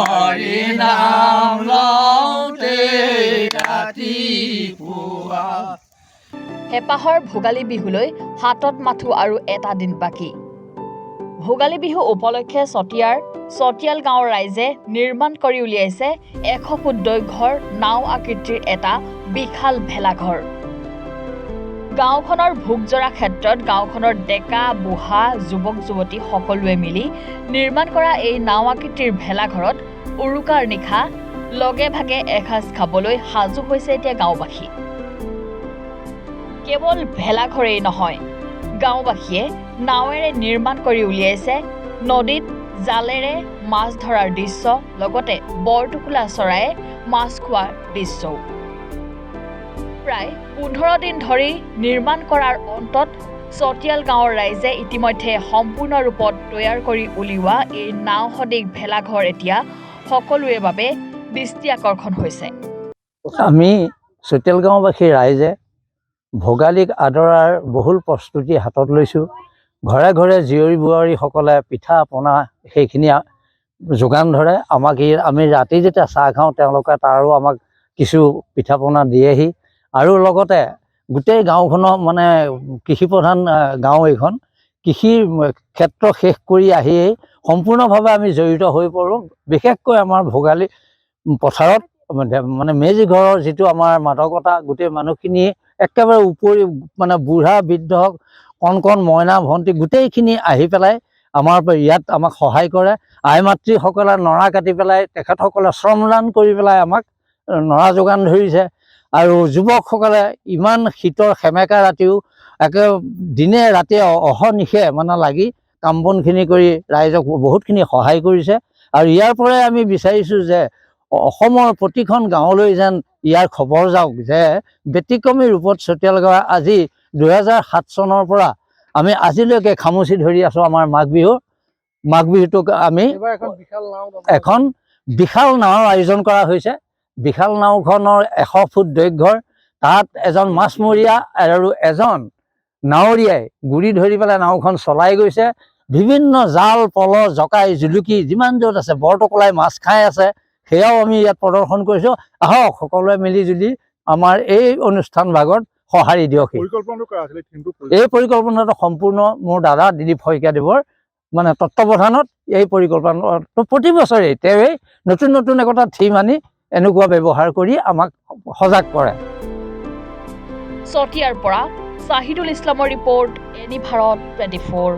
হৰি নাম লওঁতে ৰাতিপুৱা। হেঁপাহৰ ভোগালী বিহুলৈ হাতত মাথো আৰু এটা দিন বাকী। ভোগালী বিহু উপলক্ষে চতিয়াল গাঁৱৰ ৰাইজে নিৰ্মাণ কৰি উলিয়াইছে 100 ফুট দৈৰ্ঘ্যৰ নাও আকৃতিৰ এটা বিশাল ভেলাঘৰ। গাঁওখনৰ ভোগজৰা ক্ষেত্ৰত গাঁওখনৰ ডেকা বুঢ়া যুৱক যুৱতী সকলোৱে মিলি নিৰ্মাণ কৰা এই নাও আকৃতিৰ ভেলাঘৰত উৰুকাৰ নিশা লগে ভাগে এসাঁজ খাবলৈ সাজু হৈছে এতিয়া গাঁওবাসী। কেৱল ভেলাঘৰেই নহয়, গাঁওবাসীয়ে নাৱেৰে নিৰ্মাণ কৰি উলিয়াইছে নদীত জালেৰে মাছ ধৰাৰ দৃশ্য, লগতে বৰটোকোলা চৰায়ে মাছ খোৱাৰ দৃশ্যও। প্ৰায় 15 দিন ধৰি নিৰ্মাণ কৰাৰ অন্তত চতিয়াল গাঁৱৰ ৰাইজে ইতিমধ্যে সম্পূৰ্ণ ৰূপত তৈয়াৰ কৰি উলিওৱা এই নাও সদৃশ ভেলাঘৰ এতিয়া সকলোৰে বাবে দৃষ্টি আকৰ্ষণ হৈছে। আমি চতিয়াল গাঁওবাসী ৰাইজে ভোগালীক আদৰাৰ বহুল প্ৰস্তুতি হাতত লৈছোঁ। ঘৰে ঘৰে জীয়ৰী বোৱাৰীসকলে পিঠা পনা সেইখিনি যোগান ধৰে। আমি ৰাতি যেতিয়া চাহ খাওঁ তেওঁলোকে তাৰো আমাক কিছু পিঠা পনা দিয়েহি। আৰু লগতে গোটেই গাঁওখনৰ মানে কৃষিপ্ৰধান গাঁও এইখন, কৃষিৰ ক্ষেত্ৰ শেষ কৰি আহিয়েই সম্পূৰ্ণভাৱে আমি জড়িত হৈ পৰোঁ। বিশেষকৈ আমাৰ ভোগালী পথাৰত মানে মেজি ঘৰৰ যিটো আমাৰ মাদকতা, গোটেই মানুহখিনি একেবাৰে উপৰি মানে বুঢ়া বৃদ্ধ কণ কণ মইনা ভণ্টি গোটেইখিনি আহি পেলাই আমাৰ ইয়াত আমাক সহায় কৰে। আই মাতৃসকলে নৰা কাটি পেলাই তেখেতসকলে শ্ৰমদান কৰি পেলাই আমাক নৰা যোগান ধৰিছে। আৰু যুৱকসকলে ইমান শীতৰ সেমেকা ৰাতিও একে দিনে ৰাতিয়ে অহৰ্নিশে মানে লাগি কাম বনখিনি কৰি ৰাইজক বহুতখিনি সহায় কৰিছে। আৰু ইয়াৰ পৰাই আমি বিচাৰিছোঁ যে অসমৰ প্ৰতিখন গাঁৱলৈ যেন ইয়াৰ খবৰ যাওক যে ব্যতিক্ৰমী ৰূপত চতিয়াল গাঁৱে আজি 2007 চনৰ পৰা আমি আজিলৈকে খামুচি ধৰি আছোঁ আমাৰ মাঘ বিহুটোক আমি এখন বিশাল নাৱৰ আয়োজন কৰা হৈছে। বিশাল নাওখনৰ 100 ফুট দৈৰ্ঘ্যৰ, তাত এজন মাছমৰীয়া আৰু এজন নাৱৰীয়াই গুৰি ধৰি পেলাই নাওখন চলাই গৈছে। বিভিন্ন জাল পল জকাই জুলুকি যিমান য'ত আছে বৰটোকোলাই মাছ খাই আছে, সেয়াও আমি ইয়াত প্ৰদৰ্শন কৰিছোঁ। আহক সকলোৱে মিলি জুলি আমাৰ এই অনুষ্ঠান ভাগত সঁহাৰি দিয়ক। এই পৰিকল্পনাটো সম্পূৰ্ণ মোৰ দাদা দিলীপ শইকীয়াদেৱৰ মানে তত্ত্বাৱধানত এই পৰিকল্পনাটো প্ৰতি বছৰেই তেওঁৱেই নতুন নতুন একোটা থিম আনি এনেকুৱা ব্যৱহাৰ কৰি আমাক সজাগ কৰে। চতিয়াৰ পৰা শ্বাহিদুল ইছলামৰ ৰিপৰ্ট, এনি ভাৰত 24।